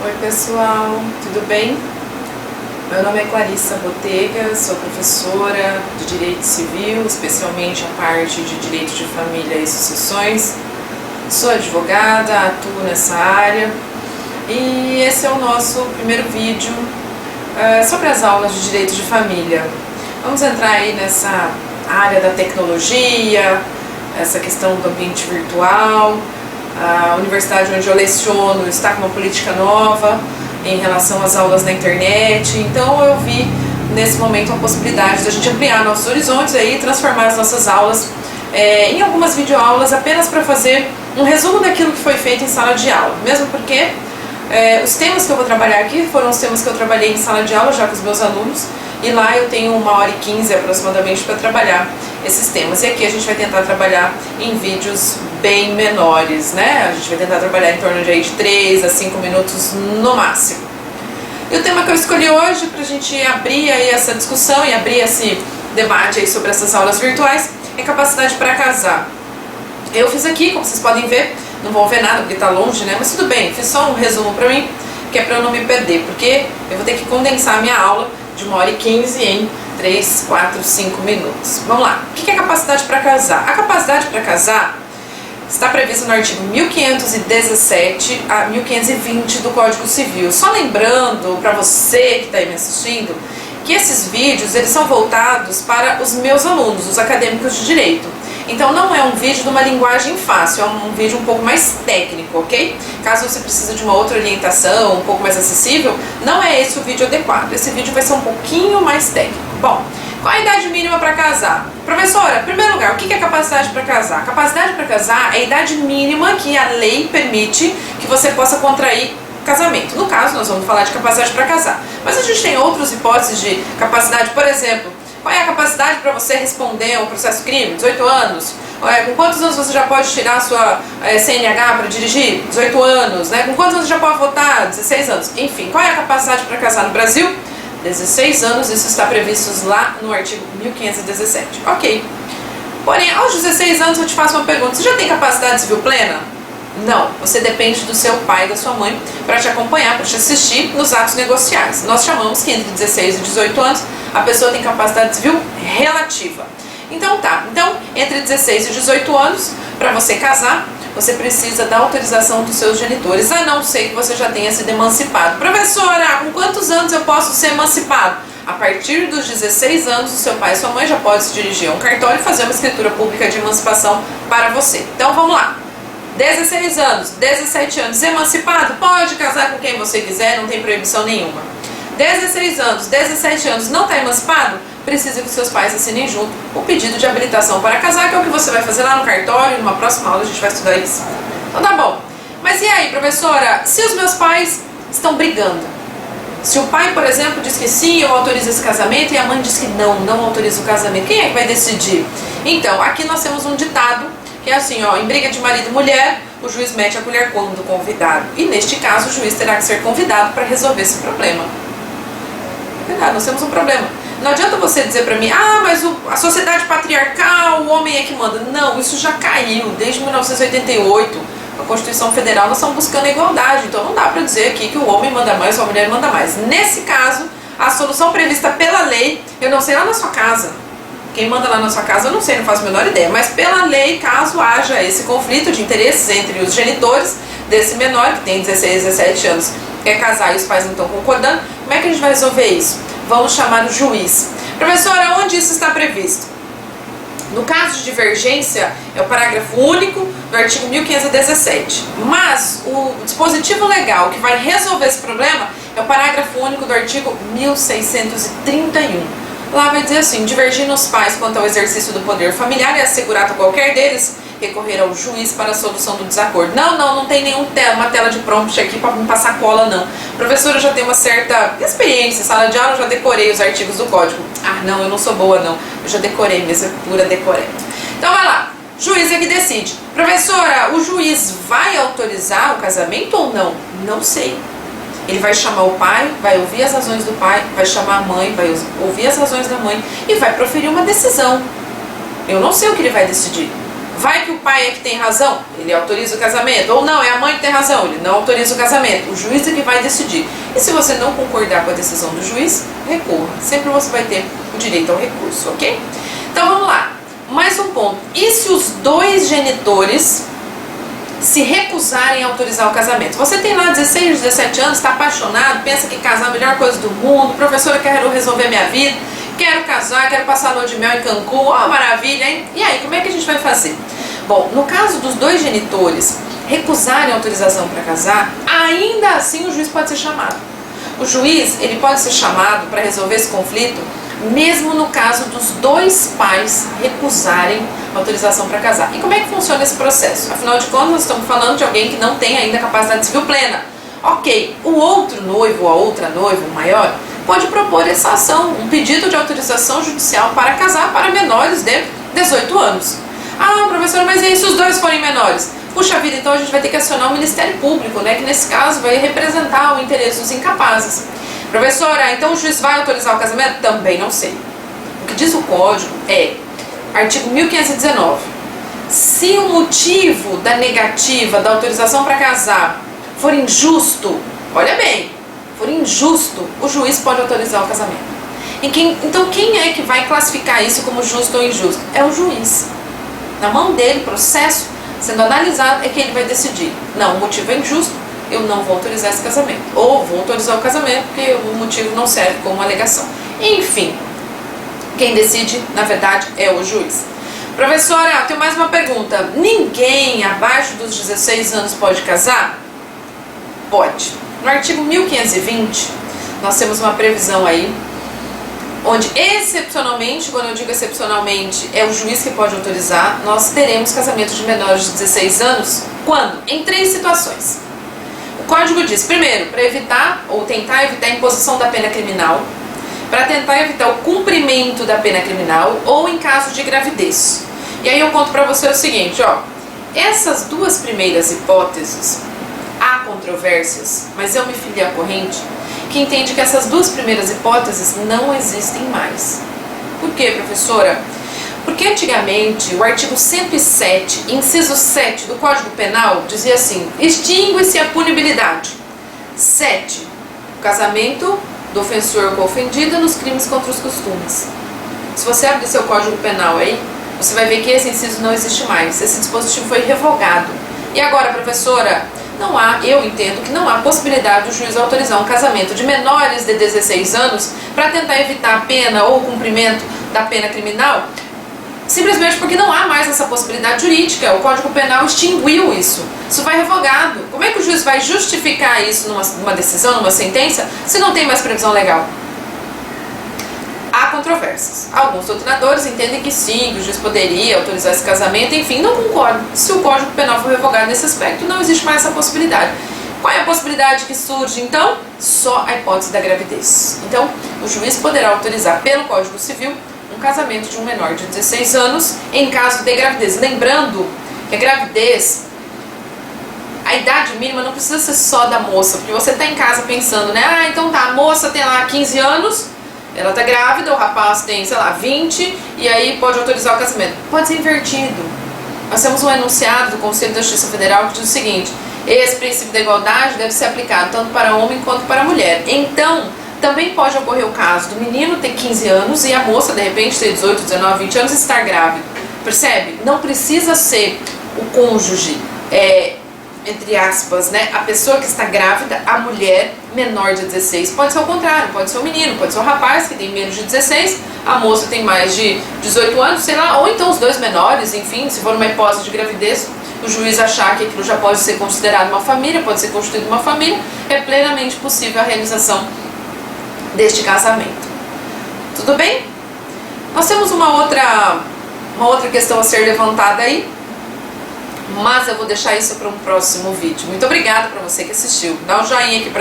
Oi pessoal, tudo bem? Meu nome é Clarissa Botega, sou professora de Direito Civil, especialmente a parte de Direito de Família e Sucessões. Sou advogada, atuo nessa área e esse é o nosso primeiro vídeo sobre as aulas de Direito de Família. Vamos entrar aí nessa área da tecnologia, essa questão do ambiente virtual. A universidade onde eu leciono está com uma política nova em relação às aulas na internet, então eu vi nesse momento a possibilidade de a gente ampliar nossos horizontes e transformar as nossas aulas em algumas videoaulas apenas para fazer um resumo daquilo que foi feito em sala de aula, mesmo porque os temas que eu vou trabalhar aqui foram os temas que eu trabalhei em sala de aula já com os meus alunos, e lá eu tenho 1h15 aproximadamente para trabalhar esses temas, e aqui a gente vai tentar trabalhar em vídeos bem menores, né? A gente vai tentar trabalhar em torno de 3 a 5 minutos no máximo. E o tema que eu escolhi hoje para a gente abrir aí essa discussão e abrir esse debate aí sobre essas aulas virtuais é capacidade para casar. Eu fiz aqui, como vocês podem ver, não vão ver nada porque está longe, né? Mas tudo bem, fiz só um resumo para mim, que é para eu não me perder, porque eu vou ter que condensar a minha aula de 1h15 em 3, 4, 5 minutos. Vamos lá. O que é capacidade para casar? A capacidade para casar está prevista no artigo 1517 a 1520 do Código Civil. Só lembrando para você que está aí me assistindo, que esses vídeos eles são voltados para os meus alunos, os acadêmicos de Direito. Então não é um vídeo de uma linguagem fácil, é um vídeo um pouco mais técnico, ok? Caso você precise de uma outra orientação, um pouco mais acessível, não é esse o vídeo adequado. Esse vídeo vai ser um pouquinho mais técnico. Bom, qual a idade mínima para casar? Professora, em primeiro lugar, o que é capacidade para casar? Capacidade para casar é a idade mínima que a lei permite que você possa contrair casamento. No caso, nós vamos falar de capacidade para casar. Mas a gente tem outras hipóteses de capacidade, por exemplo, qual é a capacidade para você responder a um processo crime? 18 anos. Com quantos anos você já pode tirar a sua CNH para dirigir? 18 anos. Né? Com quantos anos você já pode votar? 16 anos. Enfim, qual é a capacidade para casar no Brasil? 16 anos, isso está previsto lá no artigo 1517. Ok. Porém, aos 16 anos eu te faço uma pergunta. Você já tem capacidade civil plena? Não. Você depende do seu pai e da sua mãe para te acompanhar, para te assistir nos atos negociais. Nós chamamos que entre 16 e 18 anos a pessoa tem capacidade civil relativa. Então tá, entre 16 e 18 anos, para você casar, você precisa da autorização dos seus genitores, a não ser que você já tenha sido emancipado. Professora, com quantos anos eu posso ser emancipado? A partir dos 16 anos, o seu pai e sua mãe já podem se dirigir a um cartório e fazer uma escritura pública de emancipação para você. Então vamos lá. 16 anos, 17 anos, emancipado? Pode casar com quem você quiser, não tem proibição nenhuma. 16 anos, 17 anos, não está emancipado? Precisa que seus pais assinem junto o pedido de habilitação para casar, que é o que você vai fazer lá no cartório. Numa próxima aula a gente vai estudar isso. Então tá bom. Mas e aí, professora, se os meus pais estão brigando? Se o pai, por exemplo, diz que sim, eu autorizo esse casamento, e a mãe diz que não autoriza o casamento, quem é que vai decidir? Então, aqui nós temos um ditado, que é assim, ó, em briga de marido e mulher, o juiz mete a colher quando convidado. E neste caso, o juiz terá que ser convidado para resolver esse problema. Verdade, nós temos um problema. Não adianta você dizer pra mim, mas a sociedade patriarcal, o homem é que manda. Não, isso já caiu desde 1988. A Constituição Federal, nós estamos buscando a igualdade. Então não dá pra dizer aqui que o homem manda mais ou a mulher manda mais. Nesse caso, a solução prevista pela lei, eu não sei lá na sua casa. Quem manda lá na sua casa, eu não sei, não faço a menor ideia. Mas pela lei, caso haja esse conflito de interesses entre os genitores desse menor, que tem 16, 17 anos, quer casar e os pais não estão concordando, como é que a gente vai resolver isso? Vamos chamar o juiz. Professora, onde isso está previsto? No caso de divergência, é o parágrafo único do artigo 1517. Mas o dispositivo legal que vai resolver esse problema é o parágrafo único do artigo 1631. Lá vai dizer assim, divergindo os pais quanto ao exercício do poder familiar e assegurado a qualquer deles recorrer ao juiz para a solução do desacordo. Não tem uma tela de prompt aqui para me passar cola, não. Professora, já tem uma certa experiência, sala de aula, eu já decorei os artigos do código. Não, eu não sou boa não, eu já decorei mesmo, é pura decoré. Então vai lá, juiz é que decide. Professora, o juiz vai autorizar o casamento ou não? Não sei. Ele vai chamar o pai, vai ouvir as razões do pai, vai chamar a mãe, vai ouvir as razões da mãe e vai proferir uma decisão. Eu não sei o que ele vai decidir. Vai que o pai é que tem razão, ele autoriza o casamento. Ou não, é a mãe que tem razão, ele não autoriza o casamento. O juiz é que vai decidir. E se você não concordar com a decisão do juiz, recorra. Sempre você vai ter o direito ao recurso, ok? Então vamos lá. Mais um ponto. E se os dois genitores se recusarem a autorizar o casamento? Você tem lá 16, 17 anos, está apaixonado, pensa que casar é a melhor coisa do mundo, professora, quero resolver minha vida, quero casar, quero passar a lua de mel em Cancún, ó, maravilha, hein? E aí, como é que a gente vai fazer? Bom, no caso dos dois genitores recusarem a autorização para casar, ainda assim o juiz pode ser chamado. O juiz, ele pode ser chamado para resolver esse conflito, mesmo no caso dos dois pais recusarem a autorização para casar. E como é que funciona esse processo? Afinal de contas, nós estamos falando de alguém que não tem ainda capacidade civil plena. Ok, o outro noivo ou a outra noiva, o maior, pode propor essa ação, um pedido de autorização judicial para casar para menores de 18 anos. Ah, professora, mas e aí se os dois forem menores? Puxa vida, então a gente vai ter que acionar o Ministério Público, né, que nesse caso vai representar o interesse dos incapazes. Professora, então o juiz vai autorizar o casamento? Também não sei. O que diz o Código é, artigo 1519, se o motivo da negativa da autorização para casar for injusto, olha bem, for injusto, o juiz pode autorizar o casamento. Então quem é que vai classificar isso como justo ou injusto? É o juiz. Na mão dele, o processo sendo analisado é que ele vai decidir. Não, o motivo é injusto, eu não vou autorizar esse casamento. Ou vou autorizar o casamento porque o motivo não serve como alegação. Enfim, quem decide, na verdade, é o juiz. Professora, eu tenho mais uma pergunta. Ninguém abaixo dos 16 anos pode casar? Pode. No artigo 1520, nós temos uma previsão aí, onde excepcionalmente, quando eu digo excepcionalmente, é o juiz que pode autorizar, nós teremos casamento de menores de 16 anos. Quando? Em 3 situações. O Código diz, primeiro, para evitar ou tentar evitar a imposição da pena criminal, para tentar evitar o cumprimento da pena criminal ou em caso de gravidez. E aí eu conto para você o seguinte, ó, essas duas primeiras hipóteses, há controvérsias, mas é uma filia corrente que entende que essas duas primeiras hipóteses não existem mais. Por quê, professora? Porque antigamente o artigo 107, inciso 7 do Código Penal dizia assim, extingue-se a punibilidade. 7. O casamento do ofensor com a ofendida nos crimes contra os costumes. Se você abrir seu Código Penal aí, você vai ver que esse inciso não existe mais. Esse dispositivo foi revogado. E agora, professora, não há, eu entendo que não há possibilidade do juiz autorizar um casamento de menores de 16 anos para tentar evitar a pena ou o cumprimento da pena criminal, simplesmente porque não há mais essa possibilidade jurídica. O Código Penal extinguiu isso. Isso vai revogado. Como é que o juiz vai justificar isso numa decisão, numa sentença, se não tem mais previsão legal? Há controvérsias. Alguns doutrinadores entendem que sim, que o juiz poderia autorizar esse casamento, enfim, não concordo. Se o Código Penal for revogado nesse aspecto, não existe mais essa possibilidade. Qual é a possibilidade que surge, então? Só a hipótese da gravidez. Então, o juiz poderá autorizar pelo Código Civil um casamento de um menor de 16 anos em caso de gravidez. Lembrando que a gravidez, a idade mínima não precisa ser só da moça, porque você está em casa pensando, né? Ah, então tá, a moça tem lá 15 anos, ela está grávida, o rapaz tem, sei lá, 20, e aí pode autorizar o casamento. Pode ser invertido. Nós temos um enunciado do Conselho da Justiça Federal que diz o seguinte, esse princípio da igualdade deve ser aplicado tanto para homem quanto para mulher. Então, também pode ocorrer o caso do menino ter 15 anos e a moça, de repente, ter 18, 19, 20 anos e estar grávida. Percebe? Não precisa ser o cônjuge, entre aspas, né? A pessoa que está grávida, a mulher menor de 16. Pode ser o contrário, pode ser o menino, pode ser o rapaz que tem menos de 16, a moça tem mais de 18 anos, sei lá, ou então os dois menores, enfim, se for uma hipótese de gravidez, o juiz achar que aquilo já pode ser considerado uma família, pode ser constituído uma família, é plenamente possível a realização deste casamento. Tudo bem? Nós temos uma outra questão a ser levantada aí, mas eu vou deixar isso para um próximo vídeo. Muito obrigada para você que assistiu. Dá um joinha aqui pra